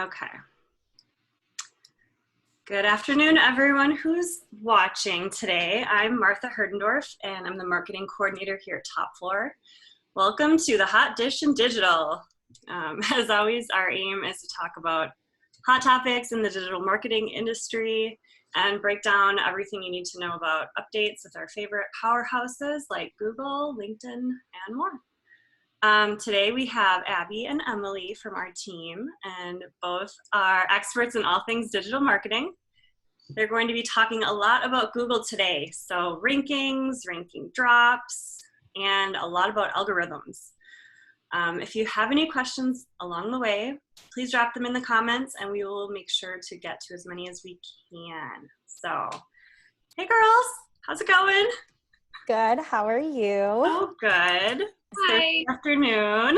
Okay. Good afternoon, everyone who's watching today. I'm Martha Herdendorf, and I'm the marketing coordinator here at Top Floor. Welcome to the Hot Dish in Digital. As always, our aim is to talk about hot topics in the digital marketing industry and break down everything you need to know about updates with our favorite powerhouses like Google, LinkedIn, and more. Today we have Abby and Emily from our team, and both are experts in all things digital marketing. They're going to be talking a lot about Google today, so rankings, ranking drops, and a lot about algorithms. If you have any questions along the way, please drop them in the comments and we will make sure to get to as many as we can. So, hey girls, how's it going? Good, how are you? Oh, good. Hi. Thursday afternoon.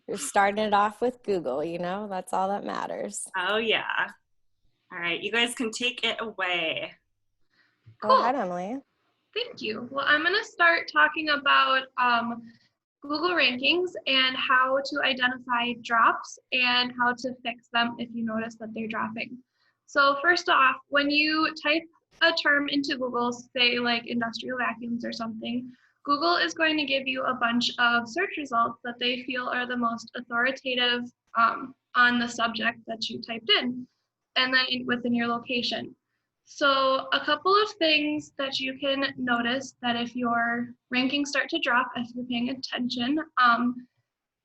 You're starting it off with Google, you know, that's all that matters. Oh yeah. All right, you guys can take it away. Go ahead, Emily. Thank you. Well, I'm going to start talking about Google rankings and how to identify drops and how to fix them if you notice that they're dropping. So first off, when you type a term into Google, say like industrial vacuums or something, Google is going to give you a bunch of search results that they feel are the most authoritative on the subject that you typed in, and then within your location. So a couple of things that you can notice that if your rankings start to drop, if you're paying attention,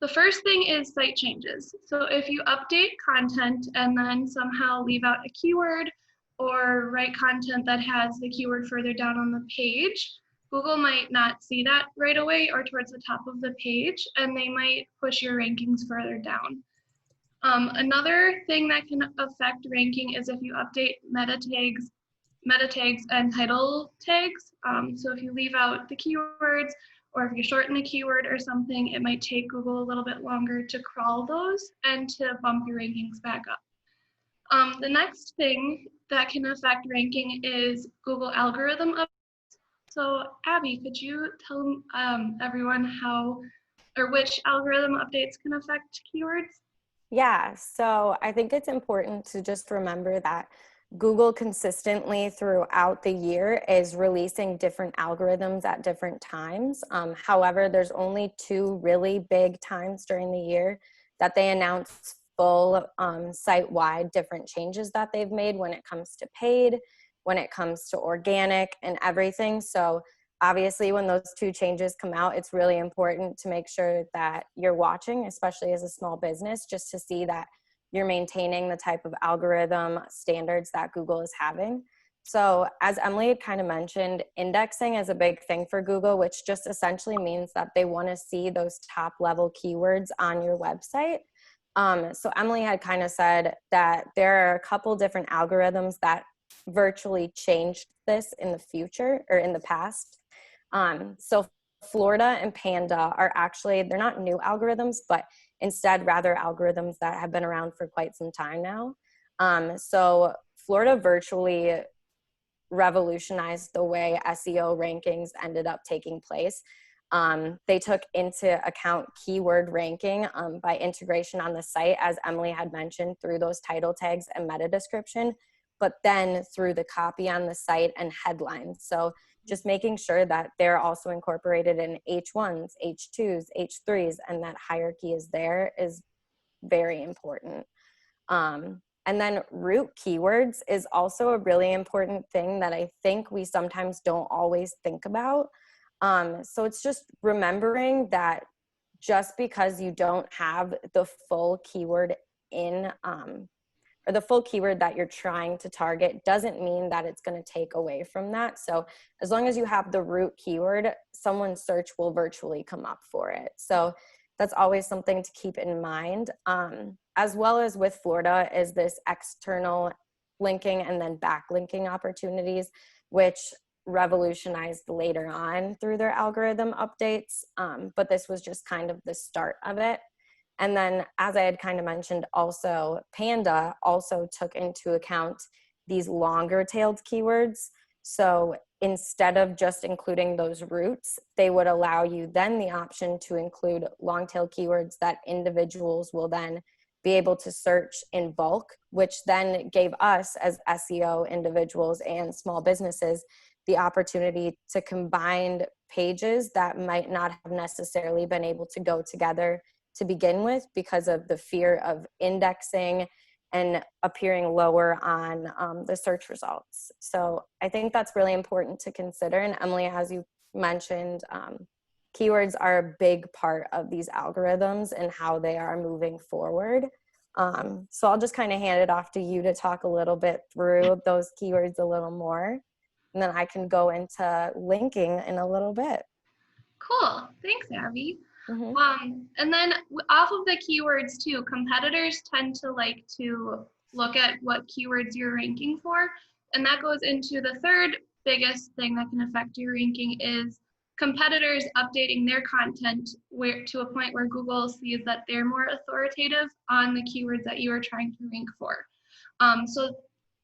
the first thing is site changes. So if you update content and then somehow leave out a keyword or write content that has the keyword further down on the page, Google might not see that right away or towards the top of the page, and they might push your rankings further down. Another thing that can affect ranking is if you update meta tags and title tags. So if you leave out the keywords or if you shorten a keyword or something, it might take Google a little bit longer to crawl those and to bump your rankings back up. The next thing that can affect ranking is Google algorithm updates. So Abby, could you tell everyone how or which algorithm updates can affect keywords? Yeah, so I think it's important to just remember that Google consistently throughout the year is releasing different algorithms at different times. However, there's only two really big times during the year that they announce full site-wide different changes that they've made when it comes to paid, when it comes to organic and everything. So obviously when those two changes come out, it's really important to make sure that you're watching, especially as a small business, just to see that you're maintaining the type of algorithm standards that Google is having. So as Emily had kind of mentioned, indexing is a big thing for Google, which just essentially means that they want to see those top level keywords on your website. So Emily had kind of said that there are a couple different algorithms that virtually changed this in the future or in the past. So Florida and Panda are actually, they're not new algorithms, but instead rather algorithms that have been around for quite some time now. So Florida virtually revolutionized the way SEO rankings ended up taking place. They took into account keyword ranking by integration on the site, as Emily had mentioned, through those title tags and meta description, but then through the copy on the site and headlines. So just making sure that they're also incorporated in H1s, H2s, H3s, and that hierarchy is there is very important. And then root keywords is also a really important thing that I think we sometimes don't always think about. So it's just remembering that just because you don't have the full keyword in, or the full keyword that you're trying to target doesn't mean that it's going to take away from that. So as long as you have the root keyword, someone's search will virtually come up for it. So that's always something to keep in mind. As well as with Florida is this external linking and then backlinking opportunities, which revolutionized later on through their algorithm updates. But this was just kind of the start of it. And then, as I had kind of mentioned also, Panda also took into account these longer tailed keywords. So instead of just including those roots, they would allow you then the option to include long tail keywords that individuals will then be able to search in bulk, which then gave us as SEO individuals and small businesses the opportunity to combine pages that might not have necessarily been able to go together to begin with because of the fear of indexing and appearing lower on the search results. So I think that's really important to consider. And Emily, as you mentioned, keywords are a big part of these algorithms and how they are moving forward. So I'll just kind of hand it off to you to talk a little bit through those keywords a little more, and then I can go into linking in a little bit. Cool. Thanks, Abby. Mm-hmm. And then off of the keywords too, competitors tend to like to look at what keywords you're ranking for. And that goes into the third biggest thing that can affect your ranking is competitors updating their content to a point where Google sees that they're more authoritative on the keywords that you are trying to rank for. So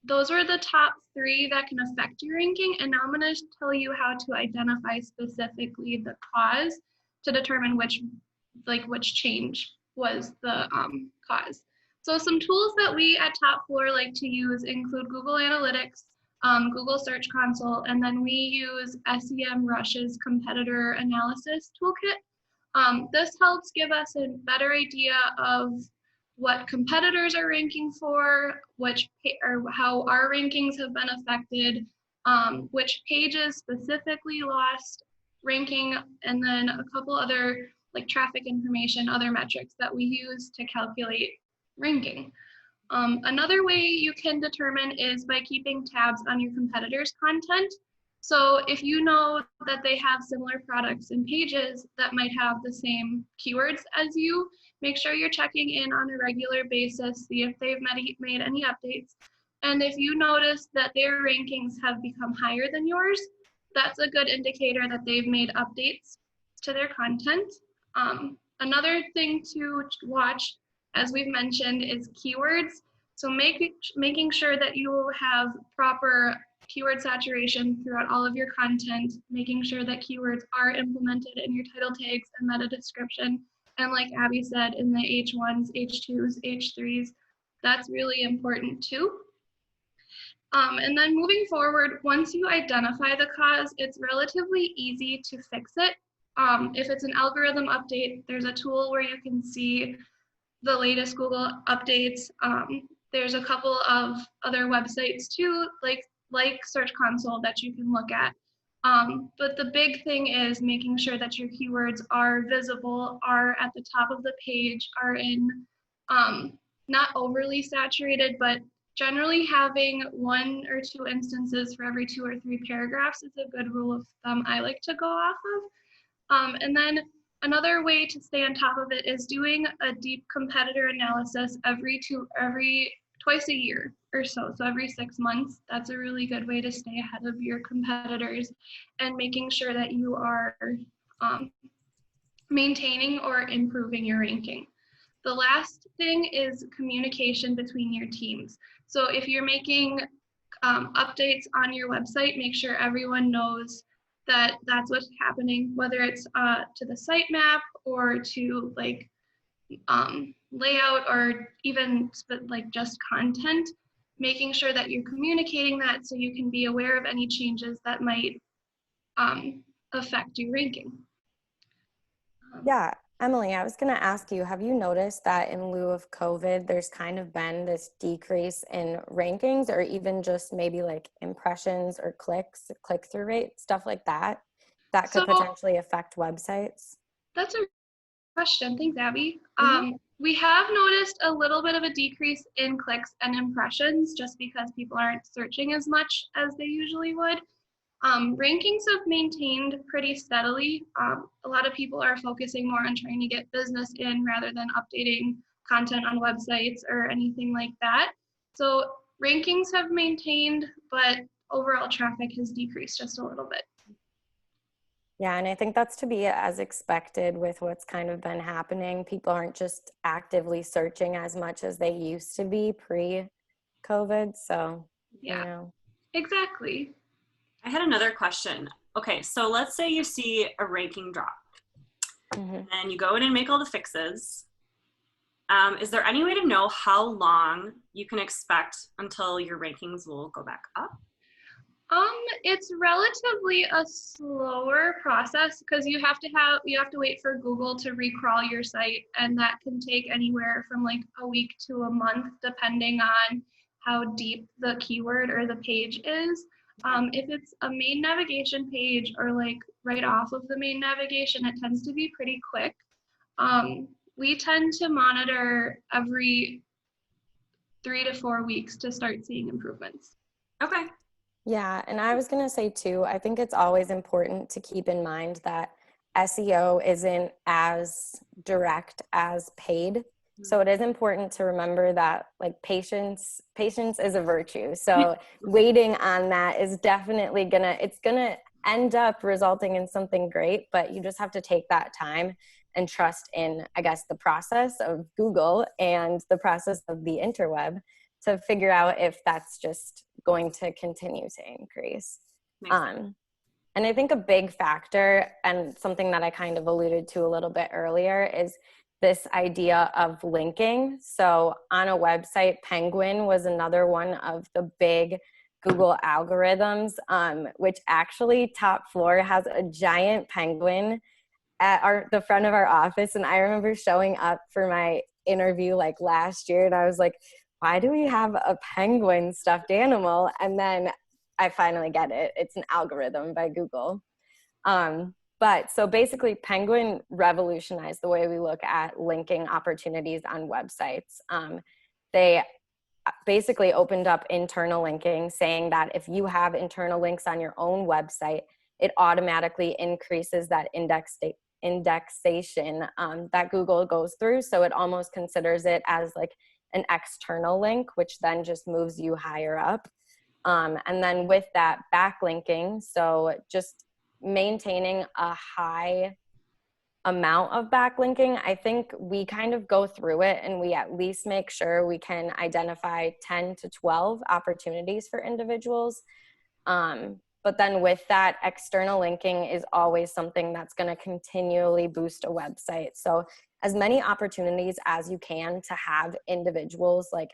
those are the top 3 that can affect your ranking. And now I'm going to tell you how to identify specifically the cause to determine which change was the cause. So some tools that we at Top Floor like to use include Google Analytics, Google Search Console, and then we use SEMrush's competitor analysis toolkit. This helps give us a better idea of what competitors are ranking for, how our rankings have been affected, which pages specifically lost ranking, and then a couple other like traffic information, other metrics that we use to calculate ranking. Another way you can determine is by keeping tabs on your competitors' content. So if you know that they have similar products and pages that might have the same keywords as you, make sure you're checking in on a regular basis, see if they've made any updates. And if you notice that their rankings have become higher than yours, that's a good indicator that they've made updates to their content. Another thing to watch, as we've mentioned, is keywords. So making sure that you have proper keyword saturation throughout all of your content, making sure that keywords are implemented in your title tags and meta description. And like Abby said, in the H1s, H2s, H3s, that's really important too. And then moving forward, once you identify the cause, it's relatively easy to fix it. If it's an algorithm update, there's a tool where you can see the latest Google updates. There's a couple of other websites too, like Search Console that you can look at. But the big thing is making sure that your keywords are visible, are at the top of the page, are in not overly saturated, but generally having 1 or 2 instances for every 2 or 3 paragraphs is a good rule of thumb I like to go off of. And then another way to stay on top of it is doing a deep competitor analysis twice a year or so. So every 6 months, that's a really good way to stay ahead of your competitors and making sure that you are maintaining or improving your ranking. The last thing is communication between your teams. So if you're making updates on your website, make sure everyone knows that that's what's happening, whether it's to the sitemap or to layout or even just content, making sure that you're communicating that so you can be aware of any changes that might affect your ranking. Yeah, Emily, I was going to ask you, have you noticed that in lieu of COVID, there's kind of been this decrease in rankings or even just maybe like impressions or clicks, click-through rate, stuff like that could potentially affect websites? That's a question. Thanks, Abby. We have noticed a little bit of a decrease in clicks and impressions just because people aren't searching as much as they usually would. Rankings have maintained pretty steadily. A lot of people are focusing more on trying to get business in rather than updating content on websites or anything like that. So rankings have maintained, but overall traffic has decreased just a little bit. Yeah, and I think that's to be as expected with what's kind of been happening. People aren't just actively searching as much as they used to be pre-COVID. So, yeah, exactly. I had another question. Okay, so let's say you see a ranking drop and you go in and make all the fixes Is there any way to know how long you can expect until your rankings will go back up? It's relatively a slower process because you have to wait for Google to recrawl your site, and that can take anywhere from like a week to a month, depending on how deep the keyword or the page is. If it's a main navigation page or like right off of the main navigation, it tends to be pretty quick. We tend to monitor every 3 to 4 weeks to start seeing improvements. Okay. Yeah, and I was going to say too, I think it's always important to keep in mind that SEO isn't as direct as paid. So it is important to remember that like patience is a virtue. So waiting on that is definitely it's gonna end up resulting in something great, but you just have to take that time and trust in, I guess, the process of Google and the process of the interweb to figure out if that's just going to continue to increase. And I think a big factor, and something that I kind of alluded to a little bit earlier, is this idea of linking. So on a website, Penguin was another one of the big Google algorithms, which actually Top Floor has a giant penguin at the front of our office. And I remember showing up for my interview like last year, and I was like, why do we have a penguin stuffed animal? And then I finally get it. It's an algorithm by Google. But so basically Penguin revolutionized the way we look at linking opportunities on websites. They basically opened up internal linking, saying that if you have internal links on your own website, it automatically increases that indexation that Google goes through. So it almost considers it as like an external link, which then just moves you higher up. And then with that backlinking, so just maintaining a high amount of backlinking, I think we kind of go through it and we at least make sure we can identify 10 to 12 opportunities for individuals. But then with that, external linking is always something that's going to continually boost a website. So as many opportunities as you can to have individuals like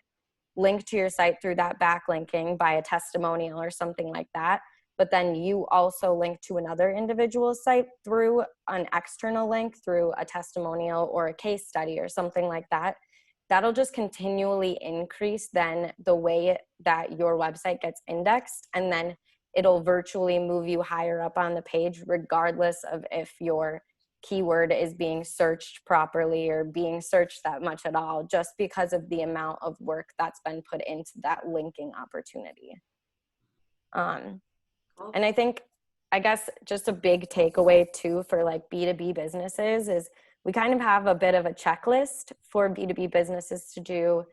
link to your site through that backlinking by a testimonial or something like that. But then you also link to another individual's site through an external link, through a testimonial or a case study or something like that. That'll just continually increase then the way that your website gets indexed, and then it'll virtually move you higher up on the page regardless of if your keyword is being searched properly or being searched that much at all, just because of the amount of work that's been put into that linking opportunity. And I think, I guess, just a big takeaway too for like B2B businesses is we kind of have a bit of a checklist for B2B businesses to do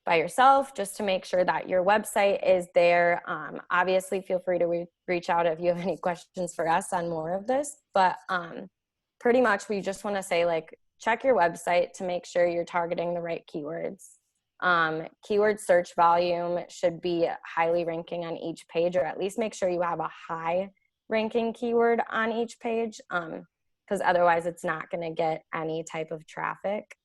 by yourself, just to make sure that your website is there. Obviously, feel free to reach out if you have any questions for us on more of this, but pretty much we just want to say like, check your website to make sure you're targeting the right keywords. Keyword search volume should be highly ranking on each page, or at least make sure you have a high ranking keyword on each page, because otherwise it's not going to get any type of traffic.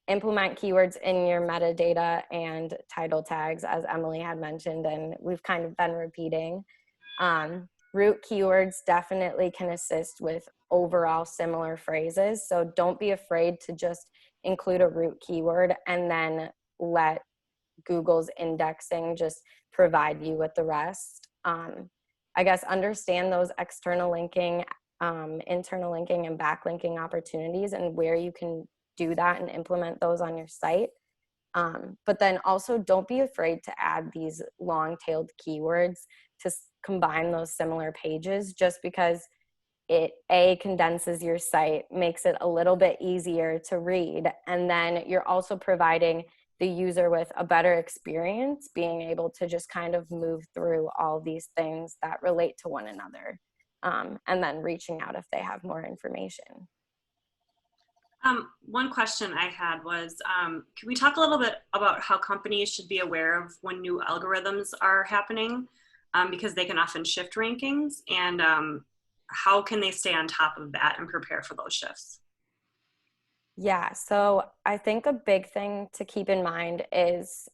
Implement keywords in your metadata and title tags, as Emily had mentioned, and we've kind of been repeating. Root keywords definitely can assist with overall similar phrases, so don't be afraid to just include a root keyword and then let Google's indexing just provide you with the rest. I guess understand those external linking, internal linking, and backlinking opportunities and where you can do that and implement those on your site. But then also don't be afraid to add these long-tailed keywords to combine those similar pages, just because it condenses your site, makes it a little bit easier to read, and then you're also providing the user with a better experience, being able to just kind of move through all these things that relate to one another, and then reaching out if they have more information. One question I had was, can we talk a little bit about how companies should be aware of when new algorithms are happening, because they can often shift rankings, and how can they stay on top of that and prepare for those shifts? Yeah, so I think a big thing to keep in mind is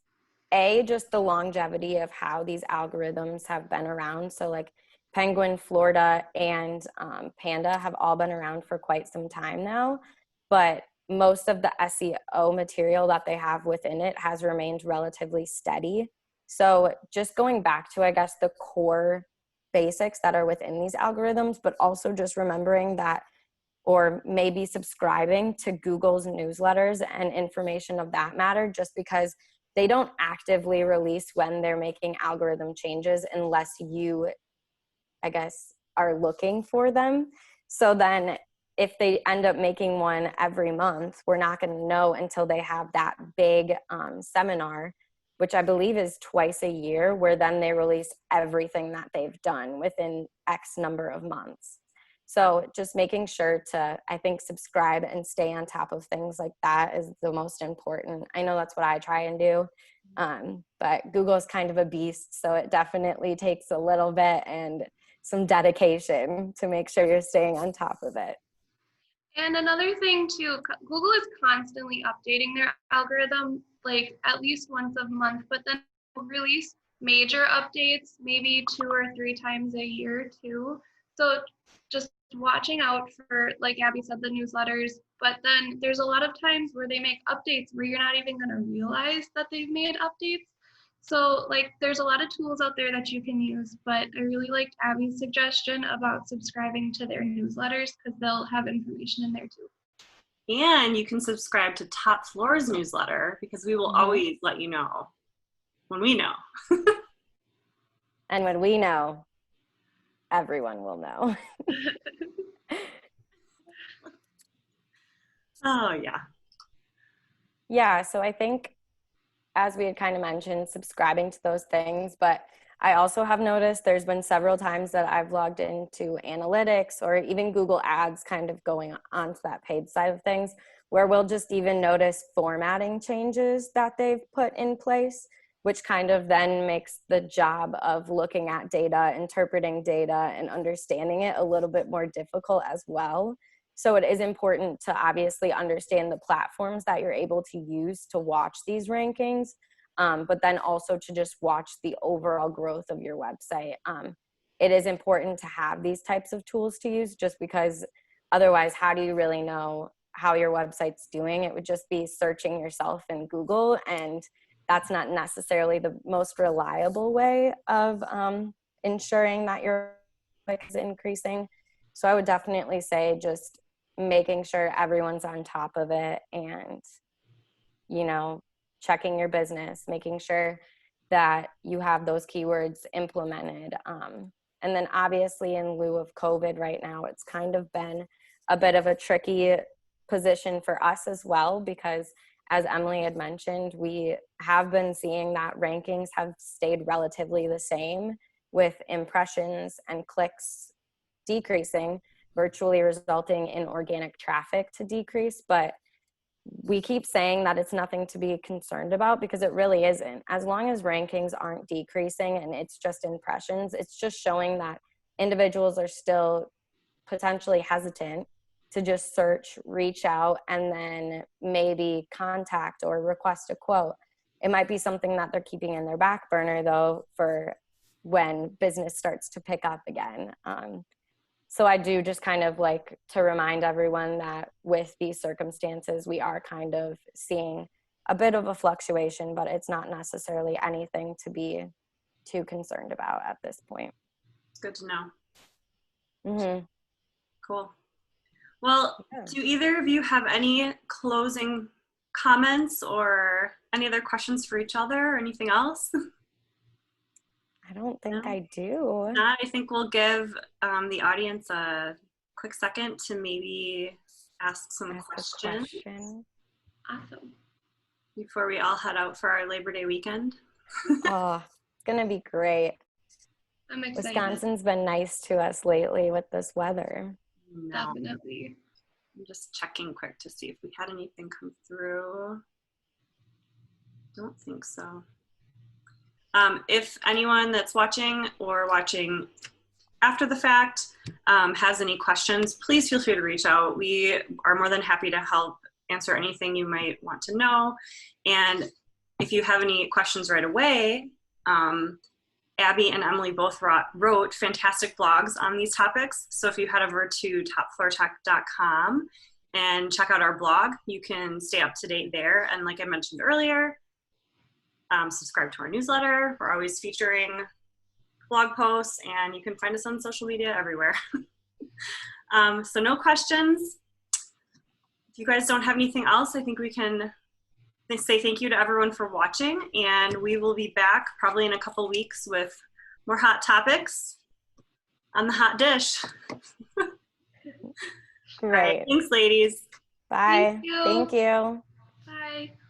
just the longevity of how these algorithms have been around. So like Penguin, Florida, and Panda have all been around for quite some time now, but most of the SEO material that they have within it has remained relatively steady. So just going back to, I guess, the core basics that are within these algorithms, but also just remembering that, or maybe subscribing to Google's newsletters and information of that matter, just because they don't actively release when they're making algorithm changes unless you, I guess, are looking for them. So then if they end up making one every month, we're not going to know until they have that big seminar, which I believe is twice a year, where then they release everything that they've done within X number of months. So just making sure to, I think, subscribe and stay on top of things like that is the most important. I know that's what I try and do. But Google is kind of a beast, so it definitely takes a little bit and some dedication to make sure you're staying on top of it. And another thing too, Google is constantly updating their algorithm, like at least once a month, but then release major updates maybe 2 or 3 times a year too. So just watching out for, like Abby said, the newsletters, but then there's a lot of times where they make updates where you're not even going to realize that they've made updates. So like there's a lot of tools out there that you can use, but I really liked Abby's suggestion about subscribing to their newsletters because they'll have information in there too. And you can subscribe to Top Floor's newsletter because we will always let you know when we know. And when we know, everyone will know. Oh, yeah. Yeah, so I think, as we had kind of mentioned, subscribing to those things, but I also have noticed there's been several times that I've logged into analytics or even Google Ads kind of going onto that paid side of things, where we'll just even notice formatting changes that they've put in place, which kind of then makes the job of looking at data, interpreting data, and understanding it a little bit more difficult as well. So it is important to obviously understand the platforms that you're able to use to watch these rankings, but then also to just watch the overall growth of your website. It is important to have these types of tools to use, just because otherwise, how do you really know how your website's doing? It would just be searching yourself in Google, and that's not necessarily the most reliable way of ensuring that your website is increasing. So I would definitely say just making sure everyone's on top of it and, checking your business, making sure that you have those keywords implemented. And then obviously in lieu of COVID right now, it's kind of been a bit of a tricky position for us as well, because as Emily had mentioned, we have been seeing that rankings have stayed relatively the same, with impressions and clicks decreasing, virtually resulting in organic traffic to decrease. But we keep saying that it's nothing to be concerned about, because it really isn't. As long as rankings aren't decreasing and it's just impressions, it's just showing that individuals are still potentially hesitant to just search, reach out, and then maybe contact or request a quote. It might be something that they're keeping in their back burner, though, for when business starts to pick up again. So I do just kind of like to remind everyone that with these circumstances, we are kind of seeing a bit of a fluctuation, but it's not necessarily anything to be too concerned about at this point. It's good to know. Mm-hmm. Cool. Well, do either of you have any closing comments or any other questions for each other or anything else? I don't think I do. I think we'll give the audience a quick second to maybe ask some questions. Awesome. Before we all head out for our Labor Day weekend. Oh, it's going to be great. I'm excited. Wisconsin's been nice to us lately with this weather. No. Definitely. I'm just checking quick to see if we had anything come through. Don't think so. If anyone that's watching or watching after the fact has any questions, please feel free to reach out. We are more than happy to help answer anything you might want to know. And if you have any questions right away, Abby and Emily both wrote fantastic blogs on these topics. So if you head over to topfloortech.com and check out our blog, you can stay up to date there. And like I mentioned earlier, subscribe to our newsletter. We're always featuring blog posts, and you can find us on social media everywhere. So no questions. If you guys don't have anything else, I think we can say thank you to everyone for watching, and we will be back probably in a couple weeks with more hot topics on the hot dish. Great. Right, thanks, ladies. Bye. Thank you. Thank you. Bye.